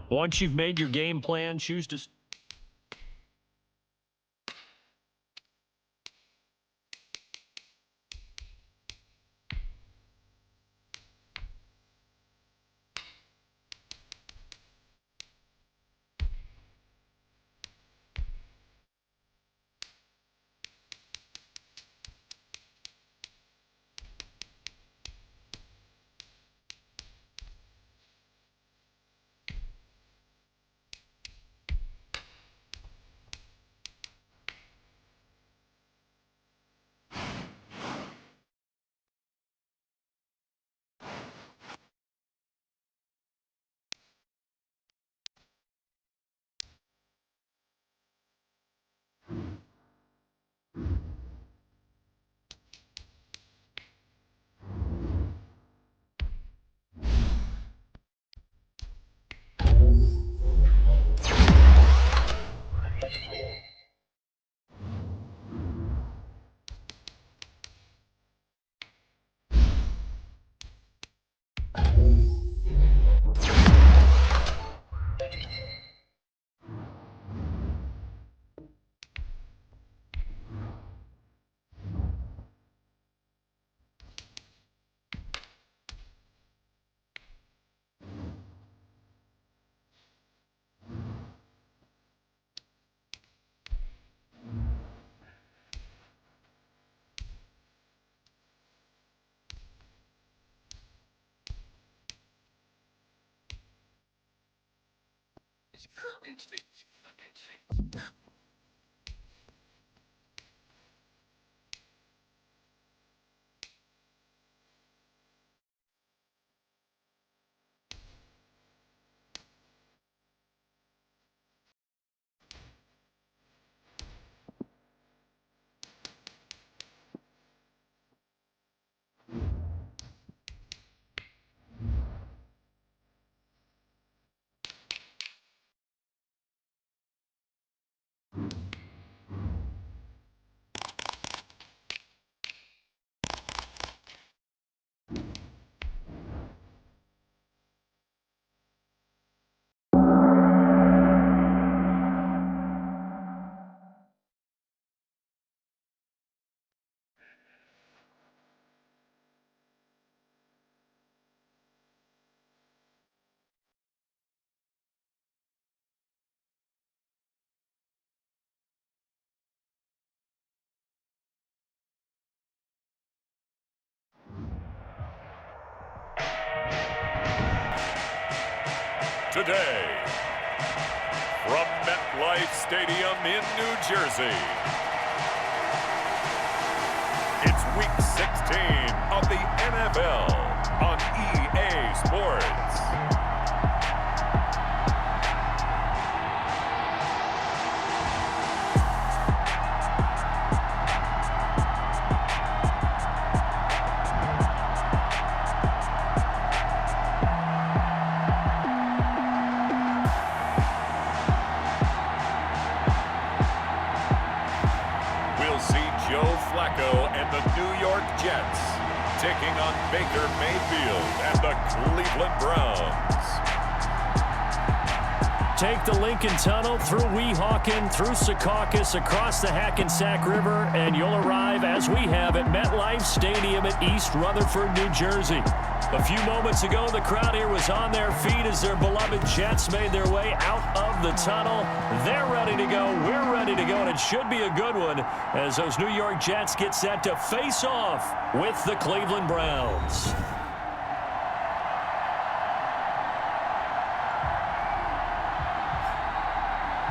Once you've made your game plan, choose to... Today, from MetLife Stadium in New Jersey, it's Week 16 of the NFL on EA Sports. And the New York Jets taking on Baker Mayfield and the Cleveland Browns. Take the Lincoln Tunnel through Weehawken, through Secaucus, across the Hackensack River, and you'll arrive, as we have, at MetLife Stadium at East Rutherford, New Jersey. A few moments ago, the crowd here was on their feet as their beloved Jets made their way out of the tunnel. They're ready to go. We're ready to go, and it should be a good one as those New York Jets get set to face off with the Cleveland Browns.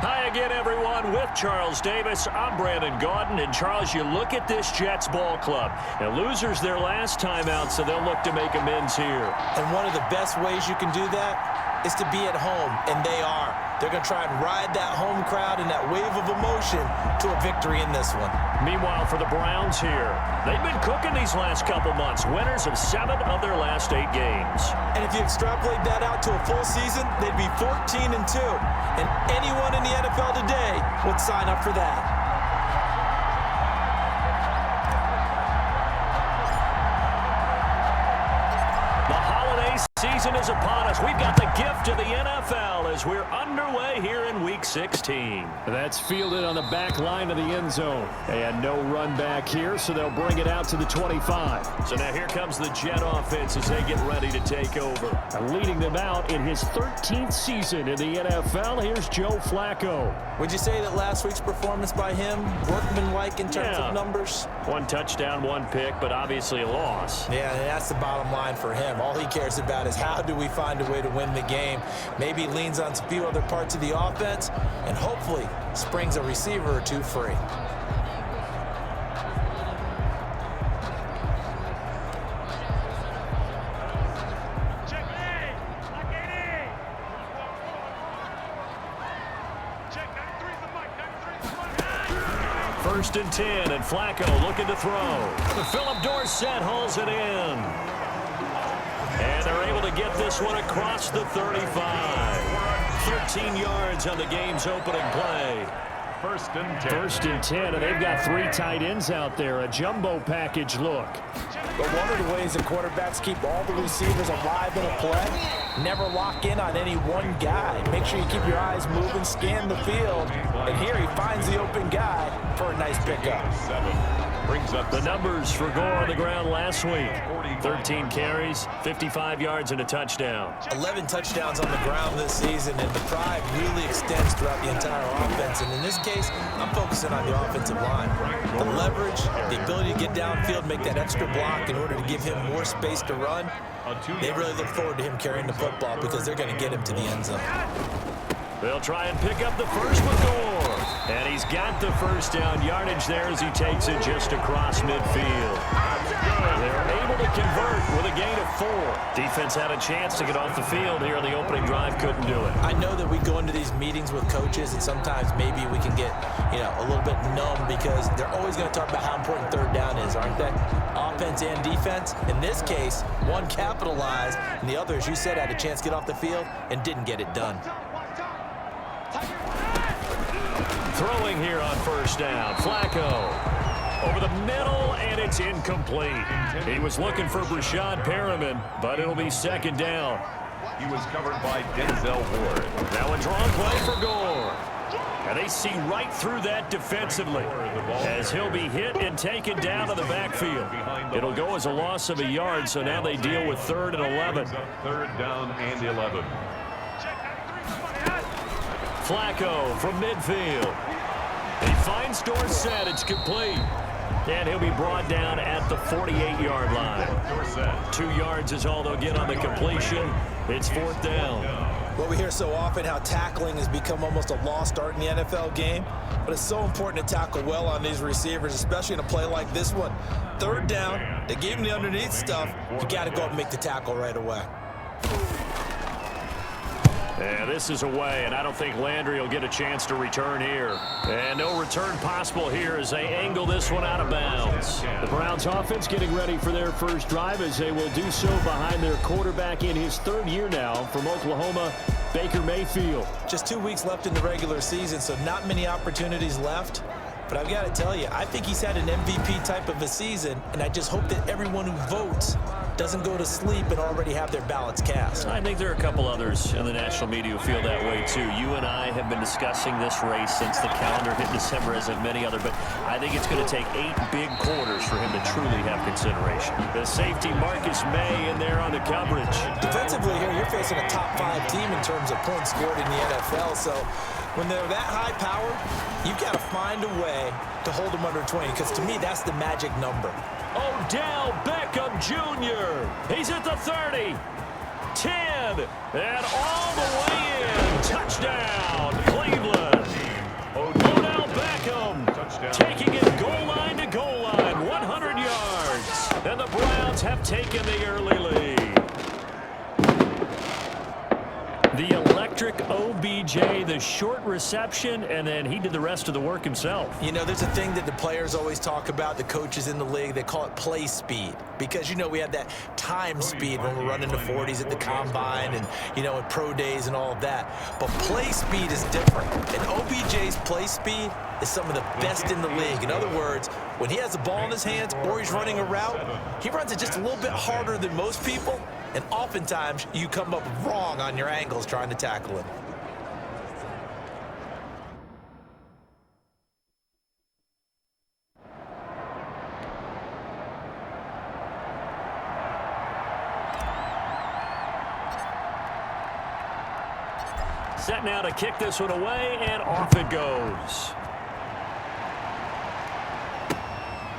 Hi again, everyone. With Charles Davis, I'm Brandon Gaudin. And, Charles, you look at this Jets ball club. Now, losers their last time out, so they'll look to make amends here. And one of the best ways you can do that is to be at home, and they are. They're going to try and ride that home crowd and that wave of emotion to a victory in this one. Meanwhile, for the Browns here, they've been cooking these last couple months. Winners of 7 of their last 8 games. And if you extrapolate that out to a full season, they'd be 14-2. And anyone in the NFL today would sign up for that. The holiday season is upon us. We've got the gift of the NFL. as we're underway here in Week 16. That's fielded on the back line of the end zone. And no run back here, so they'll bring it out to the 25. So now here comes the Jet offense as they get ready to take over. And leading them out in his 13th season in the NFL, here's Joe Flacco. Would you say that last week's performance by him, workmanlike in terms of numbers? 1 touchdown, 1 pick, but obviously a loss. Yeah, and that's the bottom line for him. All he cares about is how do we find a way to win the game. Maybe leans on a few other parts of the offense and hopefully springs a receiver or two free. First and 10, and Flacco looking to throw. Philip Dorsett hauls it in. And they're able to get this one across the 35. 13 yards on the game's opening play. First and 10. First and 10, and they've got 3 tight ends out there. A jumbo package look. But one of the ways that quarterbacks keep all the receivers alive in a play, never lock in on any one guy. Make sure you keep your eyes moving, scan the field. And here he finds the open guy for a nice pickup. Brings up the numbers for Gore on the ground last week. 13 carries, 55 yards, and a touchdown. 11 touchdowns on the ground this season, and the pride really extends throughout the entire offense. And in this case, I'm focusing on the offensive line. The leverage, the ability to get downfield, make that extra block in order to give him more space to run. They really look forward to him carrying the football because they're going to get him to the end zone. They'll try and pick up the first with Gore. And he's got the first down yardage there as he takes it just across midfield. They're able to convert with a gain of 4. Defense had a chance to get off the field here on the opening drive, couldn't do it. I know that we go into these meetings with coaches, and sometimes maybe we can get, a little bit numb because they're always going to talk about how important third down is, aren't they? Offense and defense. In this case, one capitalized, and the other, as you said, had a chance to get off the field and didn't get it done. Throwing here on first down. Flacco over the middle, and it's incomplete. He was looking for Brashad Perriman, but it'll be second down. He was covered by Denzel Ward. Now a drawn play for Gore. And they see right through that defensively as he'll be hit and taken down to the backfield. It'll go as a loss of a yard, so now they deal with 3rd and 11. Third down and 11. Flacco from midfield. He finds Dorsett. It's complete. And he'll be brought down at the 48-yard line. 2 yards is all they'll get on the completion. It's 4th down. Well, we hear so often how tackling has become almost a lost art in the NFL game, but it's so important to tackle well on these receivers, especially in a play like this one. 3rd down, they gave him the underneath stuff. You got to go up and make the tackle right away. Yeah, this is away, and I don't think Landry will get a chance to return here. And no return possible here as they angle this one out of bounds. The Browns offense getting ready for their first drive as they will do so behind their quarterback in his 3rd year now from Oklahoma, Baker Mayfield. Just 2 weeks left in the regular season, so not many opportunities left. But I've got to tell you, I think he's had an MVP type of a season, and I just hope that everyone who votes doesn't go to sleep and already have their ballots cast. I think there are a couple others in the national media who feel that way too. You and I have been discussing this race since the calendar hit December, as have many other, but I think it's going to take 8 big quarters for him to truly have consideration. The safety Marcus May in there on the coverage. Defensively here, you're facing a top 5 team in terms of points scored in the NFL, so when they're that high powered, you've got to find a way to hold them under 20, because to me, that's the magic number. Odell Beckham Jr. He's at the 30, 10, and all the way in. Touchdown, Cleveland. Odell Beckham taking it goal line to goal line, 100 yards. And the Browns have taken the early lead. The electric OBJ, the short reception, and then he did the rest of the work himself. You know, there's a thing that the players always talk about, the coaches in the league, they call it play speed. Because, we have that time speed when we're running the 40s at the combine and, at pro days and all of that. But play speed is different. And OBJ's play speed is some of the best in the league. In other words, when he has the ball in his hands or he's running a route, he runs it just a little bit harder than most people. And oftentimes, you come up wrong on your angles trying to tackle him. Set now to kick this one away, and off it goes.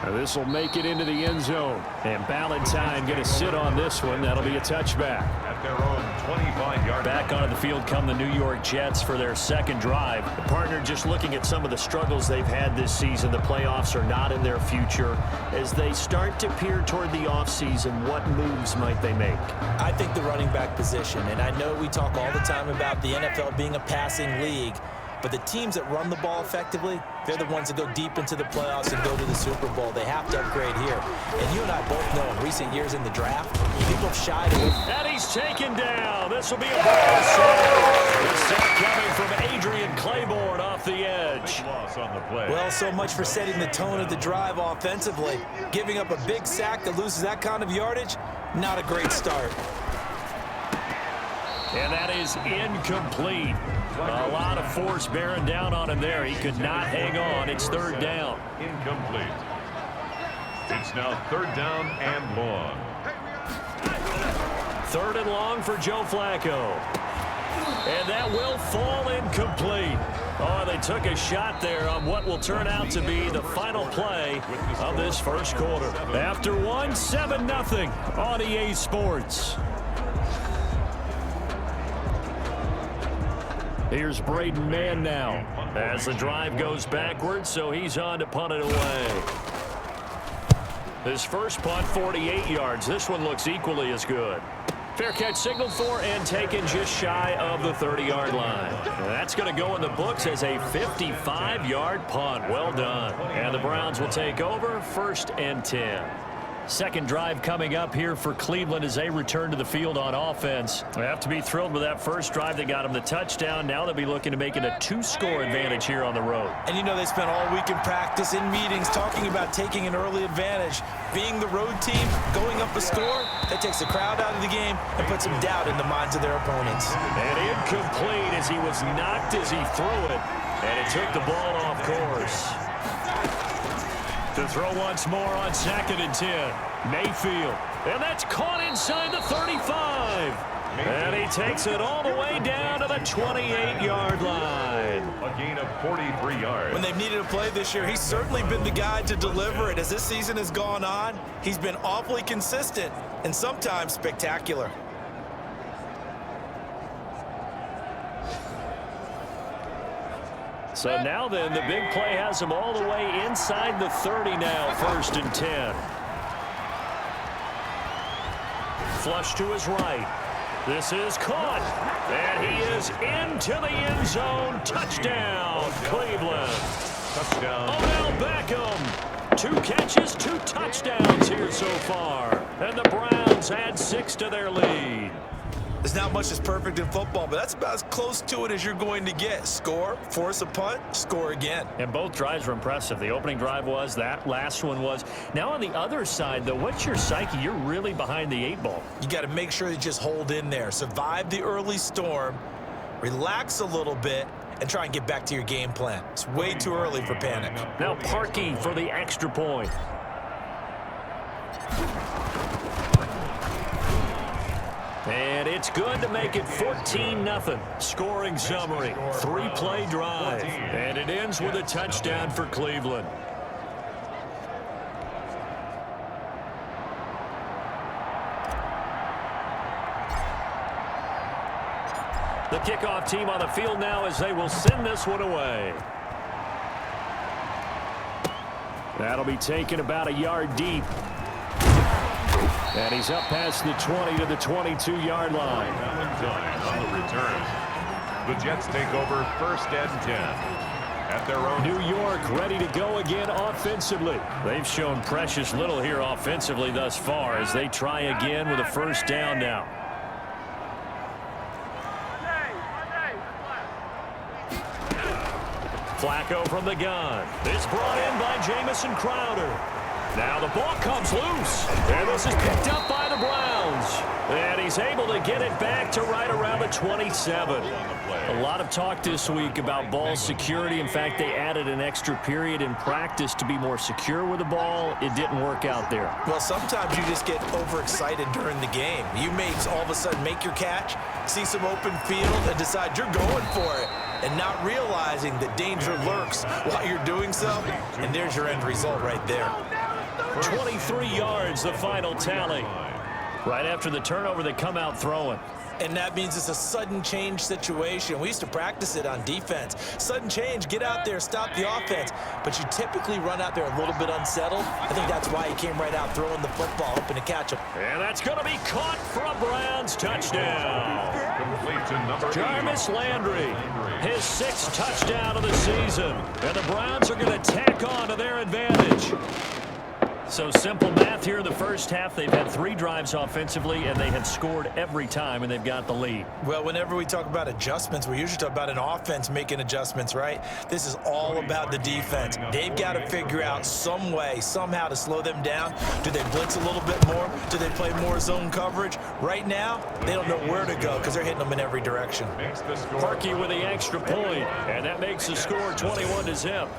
This will make it into the end zone. And Ballantyne going to sit on this one. That'll be a touchback. At their own 25-yard line. Back onto the field come the New York Jets for their second drive. The partner, just looking at some of the struggles they've had this season, the playoffs are not in their future. As they start to peer toward the offseason, what moves might they make? I think the running back position, and I know we talk all the time about the NFL being a passing league, but the teams that run the ball effectively, they're the ones that go deep into the playoffs and go to the Super Bowl. They have to upgrade here. And you and I both know in recent years in the draft, people have shied away. And he's taken down. This will be a ball save. The sack coming from Adrian Claiborne off the edge. Big loss on the play. Well, so much for setting the tone of the drive offensively. Giving up a big sack that loses that kind of yardage, not a great start. And that is incomplete. A lot of force bearing down on him there. He could not hang on. It's third down. Incomplete. It's now third down and long. Third and long for Joe Flacco. And that will fall incomplete. Oh, they took a shot there on what will turn out to be the final play of this first quarter. After one, 7-0 on EA Sports. Here's Braden Mann now as the drive goes backwards, so he's on to punt it away. His first punt, 48 yards. This one looks equally as good. Fair catch signaled for and taken just shy of the 30-yard line. And that's going to go in the books as a 55-yard punt. Well done. And the Browns will take over, 1st and 10. Second drive coming up here for Cleveland as they return to the field on offense. They have to be thrilled with that first drive that got them the touchdown. Now they'll be looking to make it a 2-score advantage here on the road. And you know they spent all week in practice, in meetings, talking about taking an early advantage. Being the road team, going up a score, that takes the crowd out of the game and puts some doubt in the minds of their opponents. And incomplete as he was knocked as he threw it. And it took the ball off course. To throw once more on 2nd and 10. Mayfield. And that's caught inside the 35. And he takes it all the way down to the 28-yard line. A gain of 43 yards. When they've needed a play this year, he's certainly been the guy to deliver it. As this season has gone on, he's been awfully consistent and sometimes spectacular. So now then, the big play has him all the way inside the 30 now, 1st and 10. Flush to his right. This is caught. And he is into the end zone. Touchdown, Cleveland. Touchdown. Odell Beckham. 2 catches, 2 touchdowns here so far. And the Browns add 6 to their lead. There's not much that's perfect in football, but that's about as close to it as you're going to get. Score, force a punt, score again. And both drives were impressive. The opening drive was, that last one was. Now on the other side, though, what's your psyche? You're really behind the 8 ball. You got to make sure you just hold in there. Survive the early storm, relax a little bit, and try and get back to your game plan. It's way too early for panic. Now Parkey for the extra point. And it's good to make it 14-0. Scoring summary, 3-play drive. And it ends with a touchdown for Cleveland. The kickoff team on the field now as they will send this one away. That'll be taken about a yard deep. And he's up past the 20 to the 22-yard line. On the return. The Jets take over 1st and 10. At their own. New York ready to go again offensively. They've shown precious little here offensively thus far as they try again with a 1st down now. Flacco from the gun. It's brought in by Jamison Crowder. Now the ball comes loose. And this is picked up by the Browns. And he's able to get it back to right around the 27. A lot of talk this week about ball security. In fact, they added an extra period in practice to be more secure with the ball. It didn't work out there. Well, sometimes you just get overexcited during the game. You may all of a sudden make your catch, see some open field, and decide you're going for it, and not realizing that danger lurks while you're doing so. And there's your end result right there. 23 yards, the final tally. Right after the turnover, they come out throwing. And that means it's a sudden change situation. We used to practice it on defense. Sudden change, get out there, stop the offense. But you typically run out there a little bit unsettled. I think that's why he came right out throwing the football, hoping to catch him. And that's going to be caught for a Browns touchdown. Jarvis Landry, his 6th touchdown of the season. And the Browns are going to tack on to their advantage. So simple math here in the first half. They've had 3 drives offensively, and they have scored every time, and they've got the lead. Well, whenever we talk about adjustments, we usually talk about an offense making adjustments, right? This is all about the defense. They've got to figure out some way, somehow to slow them down. Do they blitz a little bit more? Do they play more zone coverage? Right now, they don't know where to go because they're hitting them in every direction. Parkey with the extra point, and that makes the score 21-0.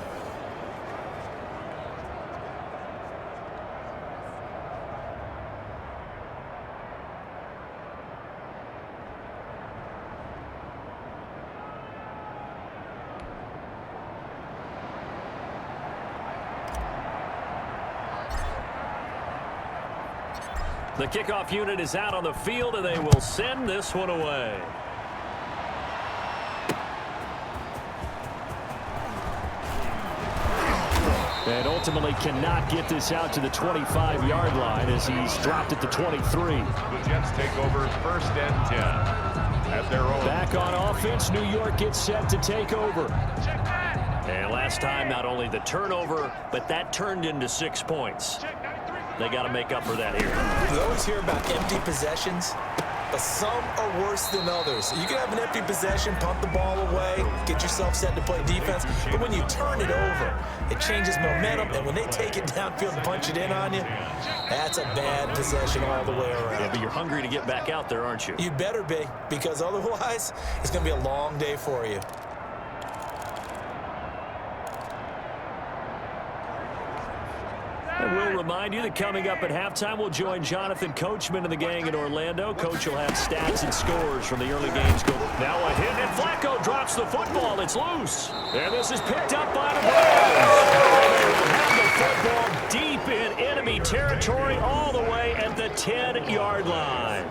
The kickoff unit is out on the field, and they will send this one away. And ultimately cannot get this out to the 25-yard line as he's dropped it to 23. The Jets take over 1st and 10 at their own. Back on offense, New York gets set to take over. And last time, not only the turnover, but that turned into 6 points. They got to make up for that here. We always hear about empty possessions, but some are worse than others. You can have an empty possession, punt the ball away, get yourself set to play defense, but when you turn it over, it changes momentum, and when they take it downfield and punch it in on you, that's a bad possession all the way around. Yeah, but you're hungry to get back out there, aren't you? You better be, because otherwise, it's going to be a long day for you. And we'll remind you that coming up at halftime, we'll join Jonathan Coachman and the gang in Orlando. Coach will have stats and scores from the early games. Now a hit, and Flacco drops the football. It's loose. And this is picked up by the Browns. They will have the football deep in enemy territory all the way at the 10-yard line.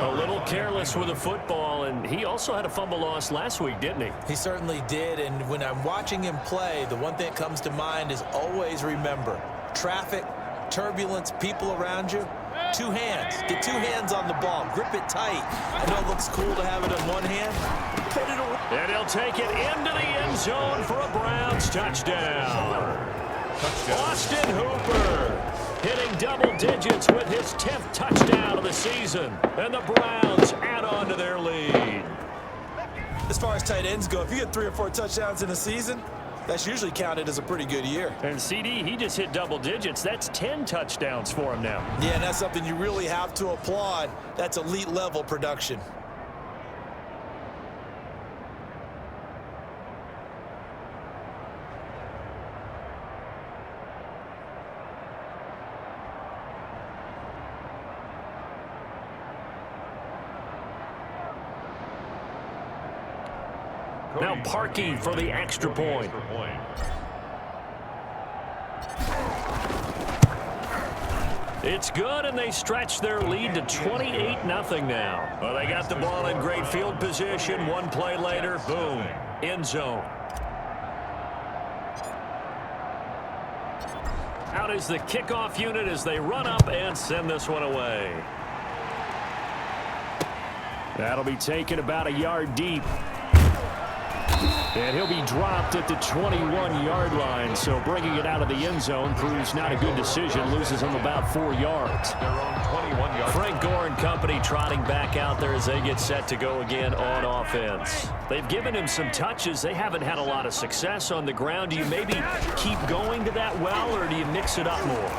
A little careless with the football, and he also had a fumble loss last week, didn't he? He certainly did, and when I'm watching him play, the one thing that comes to mind is always remember, traffic, turbulence, people around you, 2 hands. Get 2 hands on the ball. Grip it tight. I know it looks cool to have it in one hand. Put it away. And he'll take it into the end zone for a Browns touchdown. Austin Hooper hitting double digits with his 10th touchdown of the season. And the Browns add on to their lead. As far as tight ends go, if you get 3 or 4 touchdowns in a season, that's usually counted as a pretty good year. And CD, he just hit double digits. That's 10 touchdowns for him now. Yeah, and that's something you really have to applaud. That's elite level production. Now Parkey for the extra point. It's good, and they stretch their lead to 28-0 now. Well, they got the ball in great field position. One play later, boom, end zone. Out is the kickoff unit as they run up and send this one away. That'll be taken about a yard deep. And he'll be dropped at the 21-yard line. So bringing it out of the end zone proves not a good decision. Loses him about 4 yards. Their own 21-yard. Frank Gore and company trotting back out there as they get set to go again on offense. They've given him some touches. They haven't had a lot of success on the ground. Do you maybe keep going to that well, or do you mix it up more?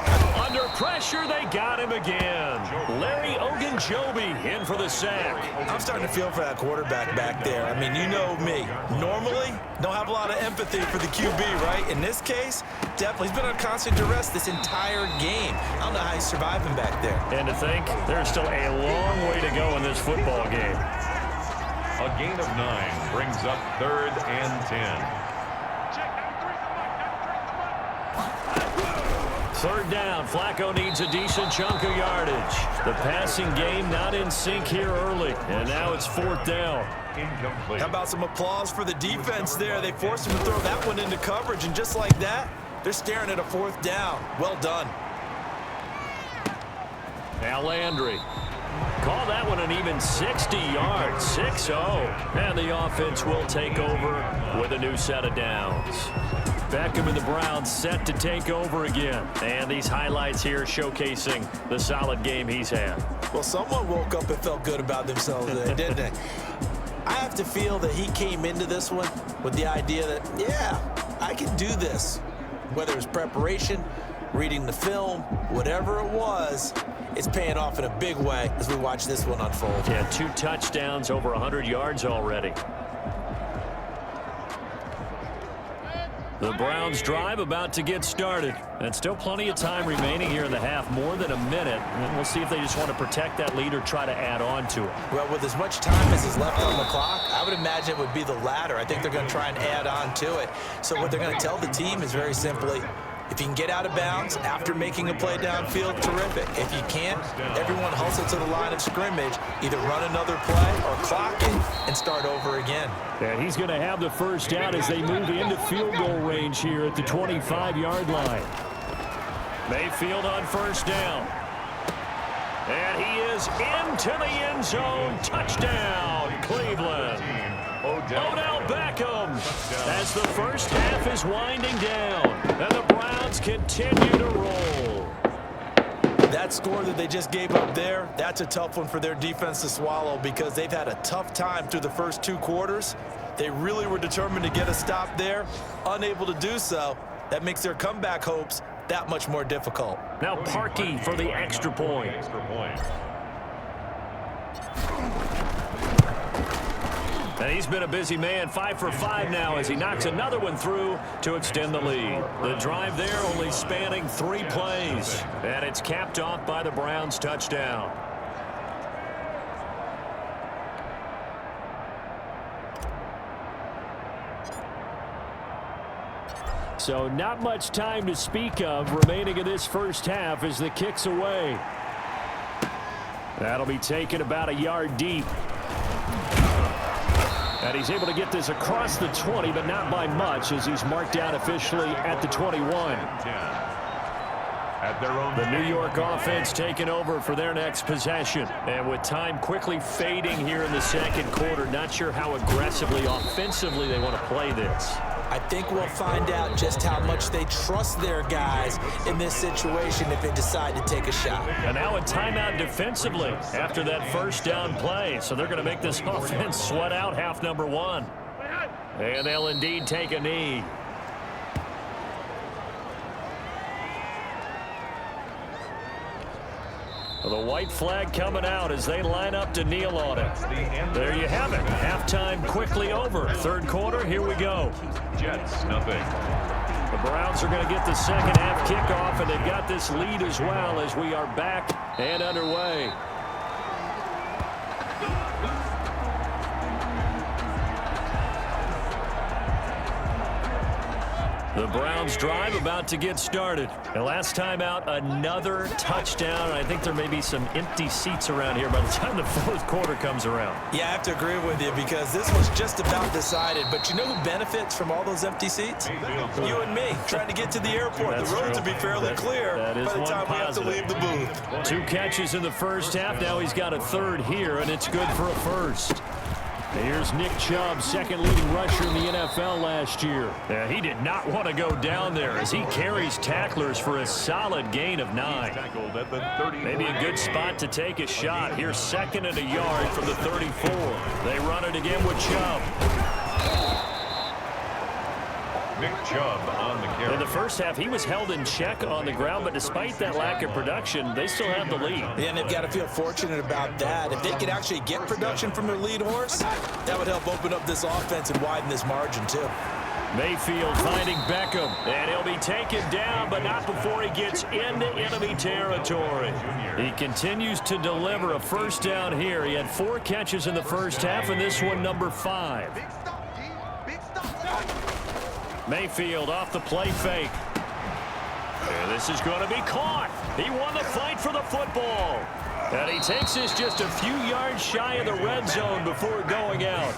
Under pressure, they got him again. Larry Ogunjobi in for the sack. I'm starting to feel for that quarterback back there. I mean, you know me. Normally, don't have a lot of empathy for the QB, right? In this case, definitely. He's been on constant duress this entire game. I don't know how he's surviving back there. And to think, there's still a long way to go in this football game. A gain of 9 brings up 3rd and 10. 3rd down. Flacco needs a decent chunk of yardage. The passing game not in sync here early. And now it's 4th down. Incomplete. How about some applause for the defense there? They forced him to throw that one into coverage, and just like that, they're staring at a 4th down. Well done. Now Landry. Call that one an even 60 yards. 6-0. And the offense will take over with a new set of downs. Beckham and the Browns set to take over again. And these highlights here showcasing the solid game he's had. Well, someone woke up and felt good about themselves there, didn't they? I have to feel that he came into this one with the idea that, yeah, I can do this. Whether it's preparation, reading the film, whatever it was, it's paying off in a big way as we watch this one unfold. Yeah, 2 touchdowns, over 100 yards already. The Browns drive about to get started. And still plenty of time remaining here in the half, more than a minute. And we'll see if they just want to protect that lead or try to add on to it. Well, with as much time as is left on the clock, I would imagine it would be the latter. I think they're going to try and add on to it. So what they're going to tell the team is very simply, if you can get out of bounds after making a play downfield, terrific. If you can't, everyone hustle to the line of scrimmage, either run another play or clock it and start over again. And he's going to have the first down as they move into field goal range here at the 25-yard line. Mayfield on 1st down. And he is into the end zone. Touchdown, Cleveland. Odell Beckham as the first half is winding down. And the Browns continue to roll. That score that they just gave up there, that's a tough one for their defense to swallow because they've had a tough time through the first 2 quarters. They really were determined to get a stop there, unable to do so. That makes their comeback hopes that much more difficult. Now Parkey for the extra point. And he's been a busy man, 5 for 5 now as he knocks another one through to extend the lead. The drive there only spanning 3 plays. And it's capped off by the Browns' touchdown. So not much time to speak of remaining in this first half as the kick's away. That'll be taken about a yard deep. And he's able to get this across the 20, but not by much as he's marked out officially at the 21. The New York offense taking over for their next possession. And with time quickly fading here in the second quarter, not sure how aggressively, offensively they want to play this. I think we'll find out just how much they trust their guys in this situation if they decide to take a shot. And now a timeout defensively after that first down play. So they're going to make this offense sweat out half number 1. And they'll indeed take a knee. The white flag coming out as they line up to kneel on it. There you have it. Halftime quickly over. 3rd quarter, here we go. Jets, nothing. The Browns are going to get the second half kickoff, and they've got this lead as well as we are back and underway. The Browns drive about to get started. And last time out, another touchdown. I think there may be some empty seats around here by the time the 4th quarter comes around. Yeah, I have to agree with you because this was just about decided. But you know who benefits from all those empty seats? You and me, trying to get to the airport. That's the roads true. will be fairly clear that is by the one time positive. we have to leave the booth. 2 catches in the first half. Now he's got a 3rd here, and it's good for a first. Here's Nick Chubb, second leading rusher in the NFL last year. Yeah, he did not want to go down there as he carries tacklers for a solid gain of 9. Maybe a good spot to take a shot. Here's 2nd and a yard from the 34. They run it again with Chubb. Nick Chubb on the carry. In the first half, he was held in check on the ground, but despite that lack of production, they still have the lead. Yeah, and they've got to feel fortunate about that. If they could actually get production from their lead horse, that would help open up this offense and widen this margin, too. Mayfield finding Beckham, and he'll be taken down, but not before he gets into enemy territory. He continues to deliver a first down here. He had 4 catches in the first half, and this one number 5. Mayfield off the play fake. And this is going to be caught. He won the fight for the football. And he takes this just a few yards shy of the red zone before going out.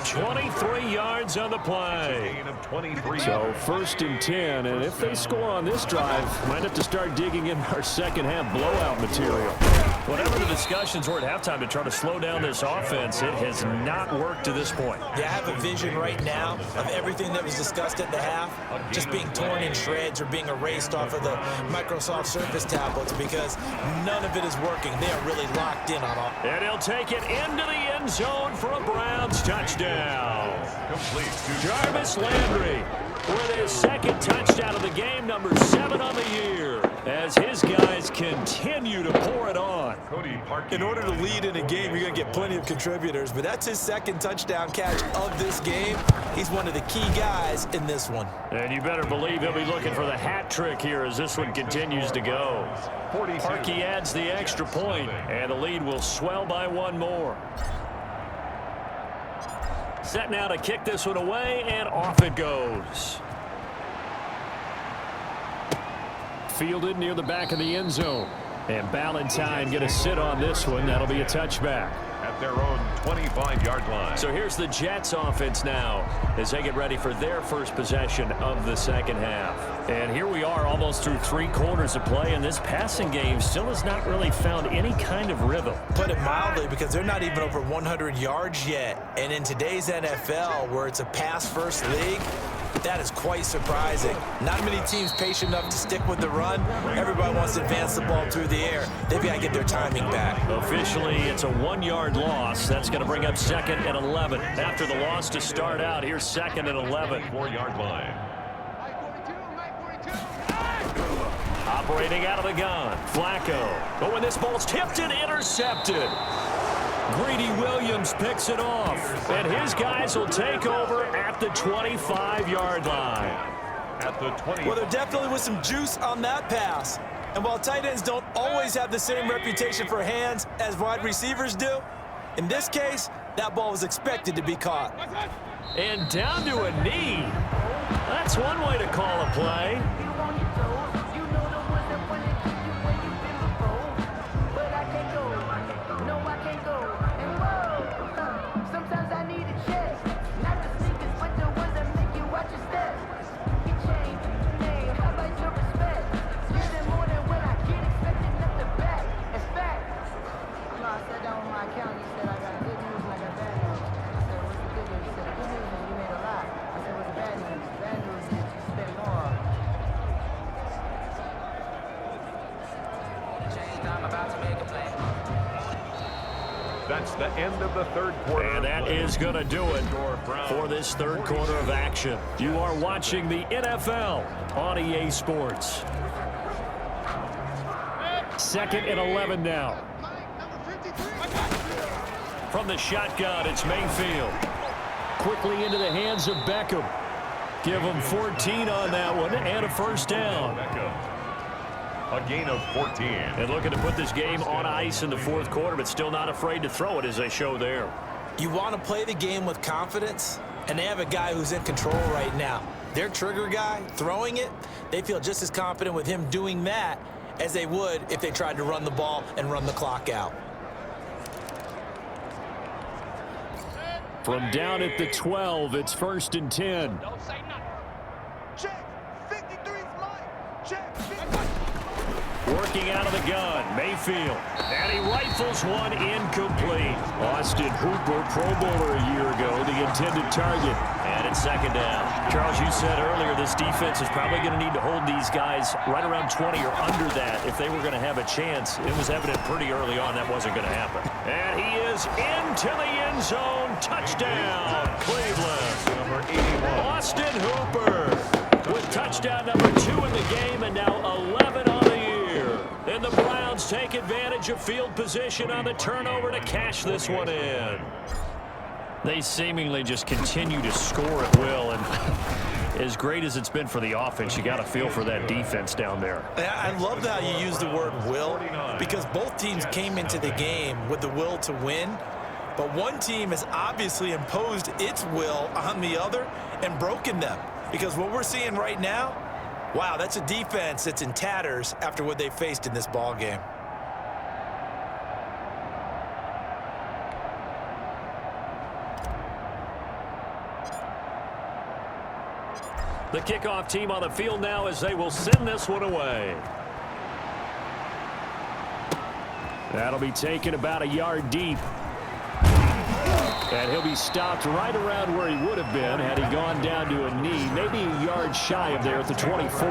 23 yards on the play. So 1st and 10, and if they score on this drive, might have to start digging in our second half blowout material. Whatever the discussions were at halftime to try to slow down this offense, it has not worked to this point. Yeah, I have a vision right now of everything that was discussed at the half just being torn in shreds or being erased off of the Microsoft Surface tablets because none of it is working. They are really locked in on all. And he'll take it into the end zone for a Browns touchdown. Complete to Jarvis Landry with his 2nd touchdown of the game, number 7 on the year, as his guys continue to pour it on. In order to lead in a game, you're going to get plenty of contributors, but that's his 2nd touchdown catch of this game. He's one of the key guys in this one. And you better believe he'll be looking for the hat trick here as this one continues to go. Parkey adds the extra point, and the lead will swell by 1 more. Set now to kick this one away, and off it goes. Fielded near the back of the end zone. And Ballantyne going to sit on this one. That'll be a touchback. at their own 25-yard line. So here's the Jets offense now as they get ready for their first possession of the second half. And here we are almost through 3 quarters of play, and this passing game still has not really found any kind of rhythm. Put it mildly, because they're not even over 100 yards yet. And in today's NFL, where it's a pass-first league, that is quite surprising. Not many teams patient enough to stick with the run. Everybody wants to advance the ball through the air. They've got to get their timing back. Officially, it's a 1-yard loss. That's going to bring up 2nd and 11. After the loss to start out, here's 2nd and 11. 4-yard line. Operating out of the gun, Flacco. But when this ball's tipped and intercepted, Greedy Williams picks it off, and his guys will take over at the 25-yard line. At the 20. Well, there definitely was some juice on that pass. And while tight ends don't always have the same reputation for hands as wide receivers do, in this case, that ball was expected to be caught. And down to a knee. That's one way to call a play. That's the end of the third quarter. And that is going to do it for this third quarter of action. You are watching the NFL on EA Sports. 2nd and 11 now. From the shotgun, it's Mayfield. Quickly into the hands of Beckham. Give him 14 on that one and a first down. A gain of 14. And looking to put this game on ice in the fourth quarter, but still not afraid to throw it as they show there. You want to play the game with confidence, and they have a guy who's in control right now. Their trigger guy, throwing it, they feel just as confident with him doing that as they would if they tried to run the ball and run the clock out. From down at the 12, it's 1st and 10. Don't say nothing. Check. 53's mine. Check. 50. working out of the gun. Mayfield. And he rifles one incomplete. Austin Hooper, Pro Bowler a year ago, the intended target. And it's second down. Charles, you said earlier this defense is probably going to need to hold these guys right around 20 or under that if they were going to have a chance. It was evident pretty early on that wasn't going to happen. And he is into the end zone. Touchdown, Cleveland. Number 81. Austin Hooper with touchdown number 2 in the game and now 11 on the year. And the Browns take advantage of field position on the turnover to cash this one in. They seemingly just continue to score at will, and as great as it's been for the offense, you got to feel for that defense down there. I love how you use the word will, because both teams came into the game with the will to win, but one team has obviously imposed its will on the other and broken them. Because what we're seeing right now, wow, that's a defense that's in tatters after what they faced in this ball game. The kickoff team on the field now as they will send this one away. That'll be taken about a yard deep. And he'll be stopped right around where he would have been had he gone down to a knee, maybe a yard shy of there at the 24.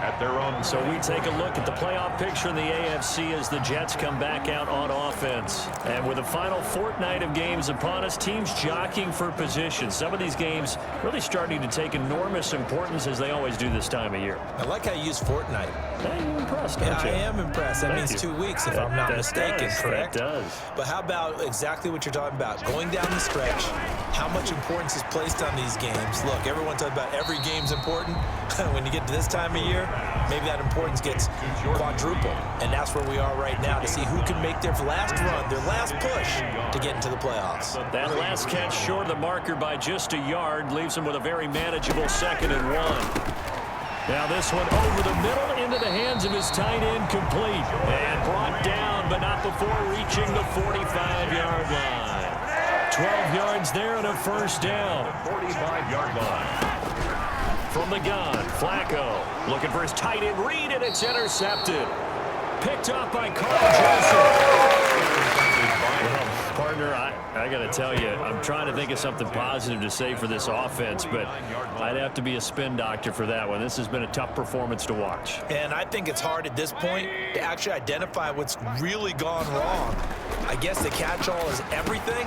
At their own. So we take a look at the playoff picture in the AFC as the Jets come back out on offense. And with the final fortnight of games upon us, teams jockeying for position. Some of these games really starting to take enormous importance as they always do this time of year. I like how you use fortnight. Hey, you're impressed, Yeah, aren't you? I am impressed. That means 2 weeks if I'm not mistaken, correct? That does. But how about exactly what you're talking about? Going down the stretch, how much importance is placed on these games? Look, everyone talks about every game's important. When you get to this time of year, maybe that importance gets quadrupled. And that's where we are right now to see who can make their last run, their last push to get into the playoffs. That last catch short of the marker by just a yard leaves them with a very manageable 2nd and 1. Now this one over the middle into the hands of his tight end, complete. And brought down, but not before reaching the 45-yard line. 12 yards there and a first down. 45-yard line. From the gun, Flacco looking for his tight end read, and it's intercepted. Picked off by Carl Joseph. Well, partner, I got to tell you, I'm trying to think of something positive to say for this offense, but I'd have to be a spin doctor for that one. This has been a tough performance to watch. And I think it's hard at this point to actually identify what's really gone wrong. I guess the catch-all is everything.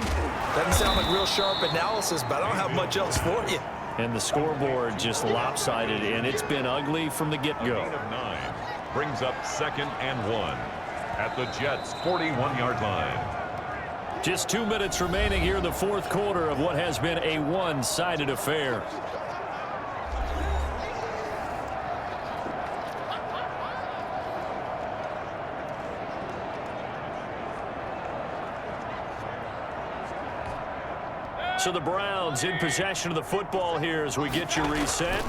Doesn't sound like real sharp analysis, but I don't have much else for you. And the scoreboard just lopsided, and it's been ugly from the get-go. 9 brings up 2nd and 1 at the Jets' 41-yard line. Just 2 minutes remaining here in the fourth quarter of what has been a one-sided affair. So the Browns in possession of the football here as we get you reset.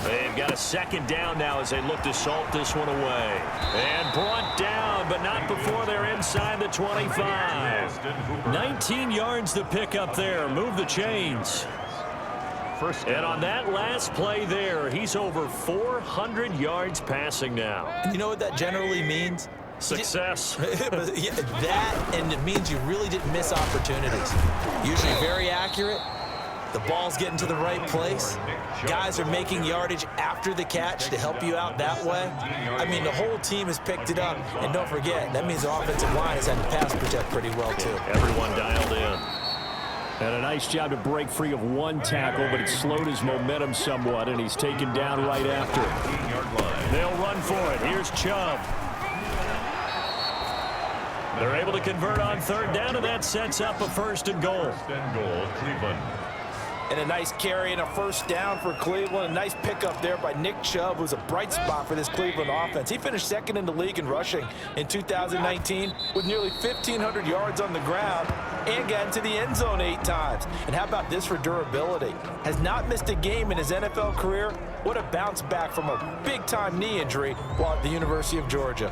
They've got a 2nd down now as they look to salt this one away. And brought down, but not before they're inside the 25. 19 yards to pick up there. Move the chains. And on that last play there, he's over 400 yards passing now. And you know what that generally means? Success. Yeah, that, and it means you really didn't miss opportunities. Usually very accurate. The ball's getting to the right place. Guys are making yardage after the catch to help you out that way. I mean, the whole team has picked it up. And don't forget, that means the offensive line has had to pass protect pretty well, too. Everyone dialed in. And a nice job to break free of one tackle, but it slowed his momentum somewhat, and he's taken down right after it. They'll run for it. Here's Chubb. They're able to convert on 3rd down, and that sets up a 1st and goal. 1st and goal, Cleveland. And a nice carry and a 1st down for Cleveland. A nice pickup there by Nick Chubb, who's a bright spot for this Cleveland offense. He finished 2nd in the league in rushing in 2019 with nearly 1,500 yards on the ground and got into the end zone 8 times. And how about this for durability? Has not missed a game in his NFL career. What a bounce back from a big-time knee injury while at the University of Georgia.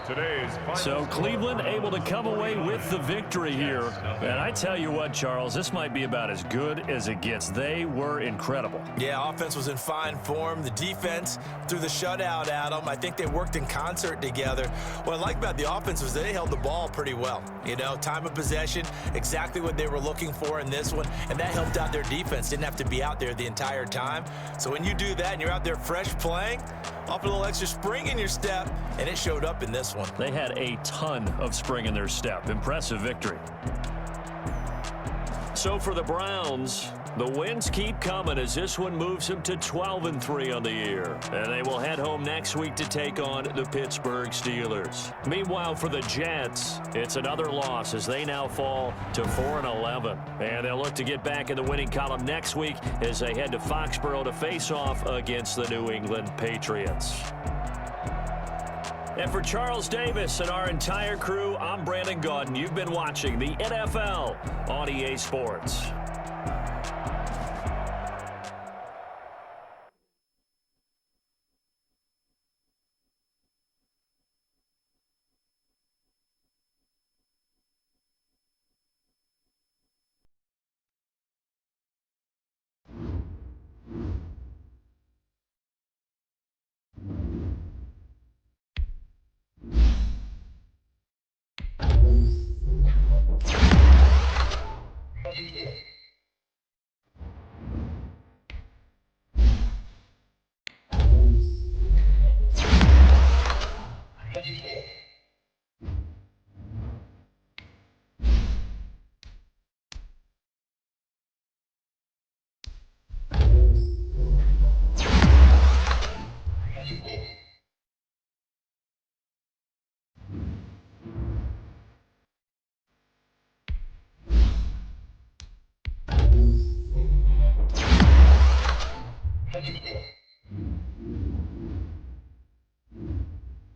Today's final So score. Cleveland able to come away with the victory here. And I tell you what, Charles, this might be about as good as it gets. They were incredible. Yeah, offense was in fine form. The defense threw the shutout at them. I think they worked in concert together. What I like about the offense was they held the ball pretty well. You know, time of possession, exactly what they were looking for in this one, and that helped out their defense. Didn't have to be out there the entire time. So when you do that and you're out there fresh playing, off a little extra spring in your step, and it showed up in this one. They had a ton of spring in their step. Impressive victory. So for the Browns, the wins keep coming as this one moves them to 12-3 on the year. And they will head home next week to take on the Pittsburgh Steelers. Meanwhile, for the Jets, it's another loss as they now fall to 4-11. And they'll look to get back in the winning column next week as they head to Foxborough to face off against the New England Patriots. And for Charles Davis and our entire crew, I'm Brandon Gaudin. You've been watching the NFL on EA Sports.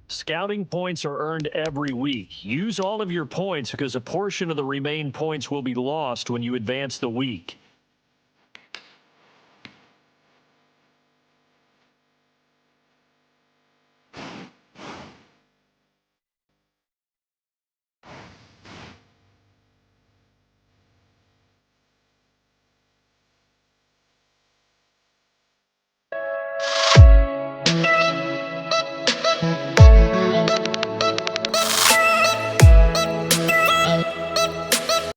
Scouting points are earned every week. Use all of your points because a portion of the remaining points will be lost when you advance the week.